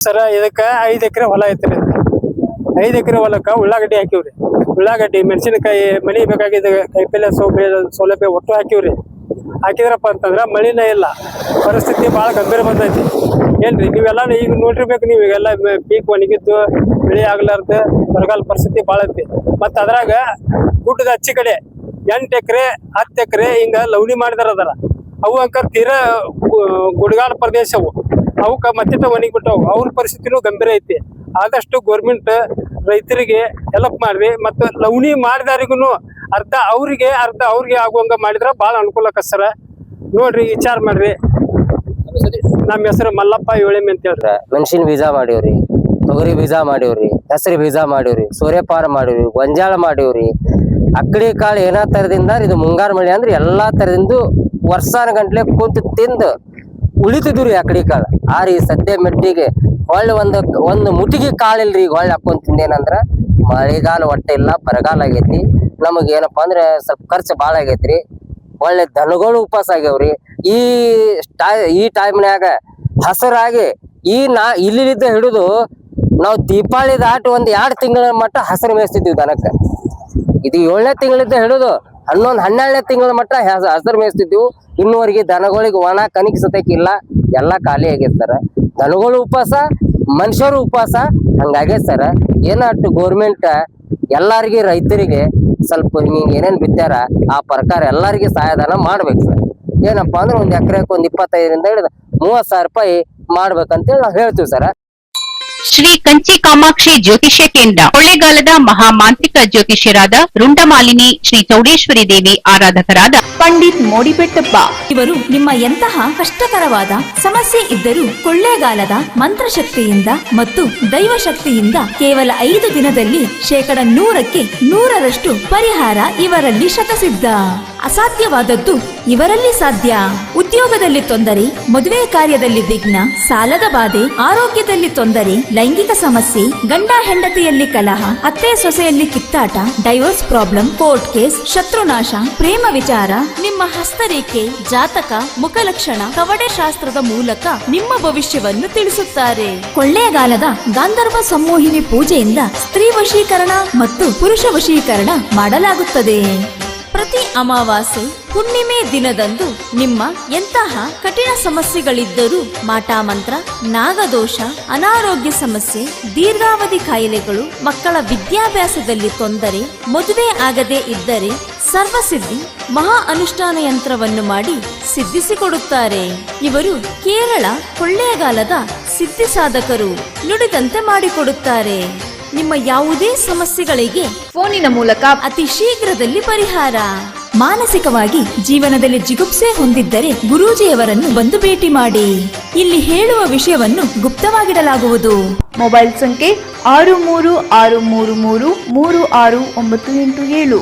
ಸರ ಇದಕ್ಕ 5 ಎಕರೆ ಹೊಲ ಐತ್ರಿ. 5 ಎಕರೆ ಹೊಲಕ್ಕ ಉಳ್ಳಾಗಡ್ಡಿ ಹಾಕಿವ್ರಿ. ಉಳ್ಳಾಗಡ್ಡಿ, ಮೆಣಸಿನಕಾಯಿ, ಮಳಿ ಬೇಕಾಗಿದ್ದ ಕೈಪಲ್ಯ ಸೌಲಭ್ಯ ಒಟ್ಟು ಹಾಕಿವ್ರಿ. ಹಾಕಿದ್ರಪ್ಪ ಅಂತಂದ್ರ ಮಳಿನೇ ಇಲ್ಲ, ಪರಿಸ್ಥಿತಿ ಬಹಳ ಗಂಭೀರ ಬಂದೈತಿ. ಏನ್ರಿ ನೀವೆಲ್ಲ ಈಗ ನೋಡಿರ್ಬೇಕು, ನೀವು ಈಗೆಲ್ಲ ಪೀಕ್ ಒಣಗಿದ್ದು ಬೆಳೆ ಆಗ್ಲಾರ್ದ ಬರಗಾಲ ಪರಿಸ್ಥಿತಿ ಬಾಳ ಐತಿ. ಮತ್ತ ಅದ್ರಾಗ ಗುಡ್ಡದ ಹಚ್ಚಿ ಕಡೆ 8 ಎಕರೆ 10 ಎಕರೆ ಹಿಂಗ ಲವಣಿ ಮಾಡಿದಾರ ಅದಾರ. ಅವು ಅಂಕ ತೀರಾ ಗುಡ್ಗಾಲ ಪ್ರದೇಶವು, ಅವಕ್ಕ ಮತ್ತೆ ಒಣಗಿಬಿಟ್ಟವು. ಅವ್ರ ಪರಿಸ್ಥಿತಿನೂ ಗಂಭೀರ ಐತಿ. ಆದಷ್ಟು ಗೋರ್ಮೆಂಟ್ ರೈತರಿಗೆ ಹೆಲ್ಪ್ ಮಾಡ್ರಿ. ಮತ್ತು ಲವಣಿ ಮಾಡಿದಾರಿಗೂ ಅರ್ಧ ಅವ್ರಿಗೆ ಆಗುವಂಗ ಮಾಡಿದ್ರ ಬಹಳ ಅನುಕೂಲ ಸರ. ನೋಡ್ರಿ, ವಿಚಾರ ಮಾಡ್ರಿ. ನಮ್ಮ ಹೆಸರು ಮಲ್ಲಪ್ಪ ಏಳೆಮ್ಮೆ ಅಂತ ಹೇಳ್ರಿ. ಮೆಣಸಿನ ಬೀಜ ಮಾಡಿವ್ರಿ, ತೊಗರಿ ಬೀಜ ಮಾಡಿವ್ರಿ, ಹೆಸರು ಬೀಜ ಮಾಡಿವ್ರಿ, ಸೂರ್ಯಪಾನ ಮಾಡಿವ್ರಿ, ಗೊಂಜಾಳ ಮಾಡಿವ್ರಿ. ಅಕ್ಕಡಿ ಕಾಳು ಏನಾ ತರದಿಂದ ಇದು ಮುಂಗಾರು ಮಳೆ ಅಂದ್ರೆ ಎಲ್ಲಾ ತರದಿಂದ ವರ್ಷಾನ ಗಂಟ್ಲೆ ಕುಂತು ತಿಂದು ಉಳಿತಿದ್ರಿ ಅಕ್ಕಡಿ ಕಾಳು. ಆರಿ ಸದ್ಯ ಮೆಟ್ಟಿಗೆ ಹೊಳ್ಳಿ ಒಂದು ಮುಟಿಗೆ ಕಾಳಿಲ್ರಿ. ಈಗ ಹೊಳ್ಳಿ ಹಾಕೊಂಡ್ ತಿಂದೇನಂದ್ರ ಮಳೆಗಾಲ ಒಟ್ಟೆ ಇಲ್ಲ, ಬರಗಾಲ ಆಗೈತಿ. ನಮಗ ಏನಪ್ಪಾ ಅಂದ್ರೆ ಸ್ವಲ್ಪ ಖರ್ಚು ಬಾಳ ಆಗೈತ್ರಿ. ಒಳ್ಳೆ ದನಗಳು ಉಪವಾಸ ಆಗ್ಯಾವ್ರಿ. ಈ ಟೈಮ್ನ್ಯಾಗ ಹಸರಾಗಿ ಇಲ್ಲಿದ್ದ ಹಿಡಿದು ನಾವು ದೀಪಾವಳಿ ದಾಟಿ 1-2 ತಿಂಗಳ ಮಟ್ಟ ಹಸರು ಮೇಯಿಸ್ತಿದ್ವಿ ದನಕ್ಕ. ಇದು 7ನೇ ತಿಂಗಳಿಂದ ಹಿಡಿದು 11-12ನೇ ತಿಂಗಳ ಮಟ್ಟ ಹಸರು ಮೇಯಿಸ್ತಿದ್ವಿ. ಇನ್ನುವರೆಗೆ ದನಗಳಿಗೆ ಒಣ ಕನಿಕ್ ಸತಕ್ಕಿಲ್ಲ, ಎಲ್ಲಾ ಖಾಲಿ ಆಗೈತೆ ಸರ. ದನಗಳು ಉಪವಾಸ, ಮನುಷ್ಯರು ಉಪವಾಸ, ಹಂಗಾಗೈತೆ ಸರ. ಏನಟ್ಟು ಗೋರ್ಮೆಂಟ್ ಎಲ್ಲಾರಿಗೆ ರೈತರಿಗೆ ಸ್ವಲ್ಪ ಹಿಂಗ ಏನೇನ್ ಬಿತ್ತಾರ ಆ ಪ್ರಕಾರ ಎಲ್ಲಾರಿಗೆ ಸಹಾಯಧನ ಮಾಡ್ಬೇಕು ಸರ್. ಏನಪ್ಪಾ ಅಂದ್ರೆ 1 ಎಕರೆಗೆ 25ರಿಂದ ಹಿಡಿದು 30,000 ರೂಪಾಯಿ ಮಾಡ್ಬೇಕಂತೇಳಿ ನಾವು ಹೇಳ್ತೀವಿ ಸರ. ಶ್ರೀ ಕಂಚಿ ಕಾಮಾಕ್ಷಿ ಜ್ಯೋತಿಷ್ಯ ಕೇಂದ್ರ ಕೊಳ್ಳೇಗಾಲದ ಮಹಾಮಾಂತ್ರಿಕ ಜ್ಯೋತಿಷ್ಯರಾದ ರುಂಡಮಾಲಿನಿ ಶ್ರೀ ಚೌಡೇಶ್ವರಿ ದೇವಿ ಆರಾಧಕರಾದ ಪಂಡಿತ್ ಮೋಡಿಬೆಟ್ಟಪ್ಪ ಇವರು ನಿಮ್ಮ ಎಂತಹ ಕಷ್ಟಕರವಾದ ಸಮಸ್ಯೆ ಇದ್ದರೂ ಕೊಳ್ಳೇಗಾಲದ ಮಂತ್ರಶಕ್ತಿಯಿಂದ ಮತ್ತು ದೈವಶಕ್ತಿಯಿಂದ ಕೇವಲ 5 ದಿನದಲ್ಲಿ 100%ಕ್ಕೆ 100ರಷ್ಟು ಪರಿಹಾರ ಇವರಲ್ಲಿ ಶತಸಿದ್ಧ. ಅಸಾಧ್ಯವಾದದ್ದು ಇವರಲ್ಲಿ ಸಾಧ್ಯ. ಉದ್ಯೋಗದಲ್ಲಿ ತೊಂದರೆ, ಮದುವೆ ಕಾರ್ಯದಲ್ಲಿ ವಿಘ್ನ, ಸಾಲದ ಬಾಧೆ, ಆರೋಗ್ಯದಲ್ಲಿ ತೊಂದರೆ, ಲೈಂಗಿಕ ಸಮಸ್ಯೆ, ಗಂಡ ಹೆಂಡತಿಯಲ್ಲಿ ಕಲಹ, ಅತ್ತೆ ಸೊಸೆಯಲ್ಲಿ ಕಿತ್ತಾಟ, ಡೈವೋರ್ಸ್ ಪ್ರಾಬ್ಲಮ್, ಕೋರ್ಟ್ ಕೇಸ್, ಶತ್ರುನಾಶ, ಪ್ರೇಮ ವಿಚಾರ, ನಿಮ್ಮ ಹಸ್ತರೇಖೆ, ಜಾತಕ, ಮುಖಲಕ್ಷಣ, ಕವಡೆ ಶಾಸ್ತ್ರದ ಮೂಲಕ ನಿಮ್ಮ ಭವಿಷ್ಯವನ್ನು ತಿಳಿಸುತ್ತಾರೆ. ಕೊಳ್ಳೇಗಾಲದ ಗಾಂಧರ್ವ ಸಂಮೋಹಿನಿ ಪೂಜೆಯಿಂದ ಸ್ತ್ರೀ ವಶೀಕರಣ ಮತ್ತು ಪುರುಷ ವಶೀಕರಣ ಮಾಡಲಾಗುತ್ತದೆ. ಪ್ರತಿ ಅಮಾವಾಸ್ಯೆ ಹುಣ್ಣಿಮೆ ದಿನದಂದು ನಿಮ್ಮ ಎಂತಹ ಕಠಿಣ ಸಮಸ್ಯೆಗಳಿದ್ದರೂ ಮಾಟಮಂತ್ರ, ನಾಗದೋಷ, ಅನಾರೋಗ್ಯ ಸಮಸ್ಯೆ, ದೀರ್ಘಾವಧಿ ಕಾಯಿಲೆಗಳು, ಮಕ್ಕಳ ವಿದ್ಯಾಭ್ಯಾಸದಲ್ಲಿ ತೊಂದರೆ, ಮದುವೆ ಆಗದೇ ಇದ್ದರೆ ಸರ್ವಸಿದ್ಧಿ ಮಹಾ ಅನುಷ್ಠಾನ ಯಂತ್ರವನ್ನು ಮಾಡಿ ಸಿದ್ಧಿಸಿಕೊಡುತ್ತಾರೆ. ಇವರು ಕೇರಳ ಕೊಳ್ಳೇಗಾಲದ ಸಿದ್ಧಿ ಸಾಧಕರು. ನುಡಿದಂತೆ ಮಾಡಿಕೊಡುತ್ತಾರೆ. ನಿಮ್ಮ ಯಾವುದೇ ಸಮಸ್ಯೆಗಳಿಗೆ ಫೋನಿನ ಮೂಲಕ ಅತಿ ಶೀಘ್ರದಲ್ಲಿ ಪರಿಹಾರ. ಮಾನಸಿಕವಾಗಿ ಜೀವನದಲ್ಲಿ ಜಿಗುಪ್ಸೆ ಹೊಂದಿದ್ದರೆ ಗುರೂಜಿಯವರನ್ನು ಬಂದು ಭೇಟಿ ಮಾಡಿ. ಇಲ್ಲಿ ಹೇಳುವ ವಿಷಯವನ್ನು ಗುಪ್ತವಾಗಿಡಲಾಗುವುದು. ಮೊಬೈಲ್ ಸಂಖ್ಯೆ 6363333697.